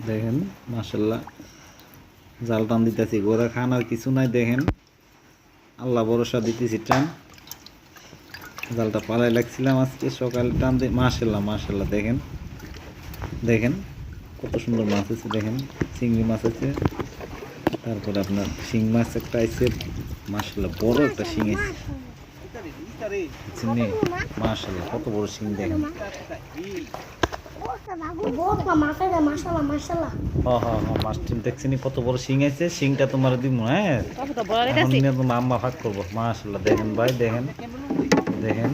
দেখেন মাশাআল্লাহ জাল টান দিতেছি, গোড়া খান আর কিছু নাই। দেখেন আল্লাহ ভরসা দিতেছি টান। জালটা পালাই লাগছিলাম আজকে সকালে টান দিয়ে। মাশাআল্লাহ মাশাআল্লাহ দেখেন দেখেন কত সুন্দর মাছ আছে। দেখেন চিংড়ি মাছ আছে, তারপরে আপনার শিং মাছ একটা আছে। মাশাআল্লাহ বড় একটা শিং আছে, মাশাআল্লাহ কত বড় শিং। দেখেন মাছটি দেখছেন কত বড় শিং আছে। শিংটা তোমার দিব, হ্যাঁ এখন নিয়ে তোমার আম্মা ভাগ করবো। মাশাআল্লাহ দেখেন ভাই দেখেন দেখেন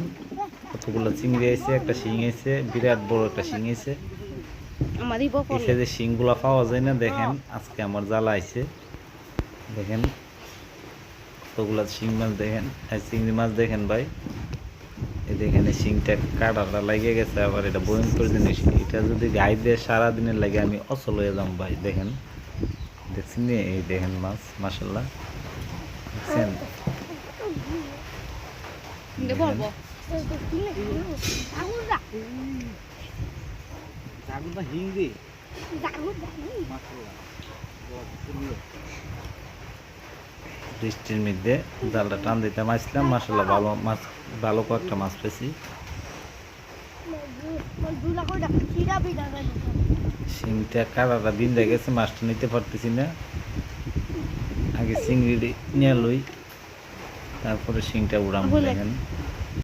কতগুলো চিংড়ি আছে, একটা শিং আছে, বিরাট বড় একটা শিং আছে। এই সাইজের শিংগুলা পাওয়া যায় না। দেখেন আজকে আমার জ্বালা আইছে। দেখেন কতগুলা শিং মাছ, দেখেন চিংড়ি মাছ। দেখেন ভাই এই দেখেন এই শিংটা কাটাটা লাগিয়ে গেছে। আবার এটা ভয়ঙ্কর জিনিস, এটা যদি গায়ে দিয়ে সারাদিনের লাগে আমি অচল হয়ে যাম ভাই। দেখেন দেখছেন নি, এই দেখেন মাছ মাশাআল্লাহ দেখছেন। বৃষ্টির মধ্যে জালটা টান দিতে আসলাম। মাশাআল্লাহ ভালো মাছ, ভালো কয়েকটা মাছ পেয়েছি। শিংটা কাটাটা বিন্দা গেছে, মাছটা নিতে পারতেছি না। আগে চিংড়ি নিয়ে লই, তারপরে শিংটা উড়াম। দেখেন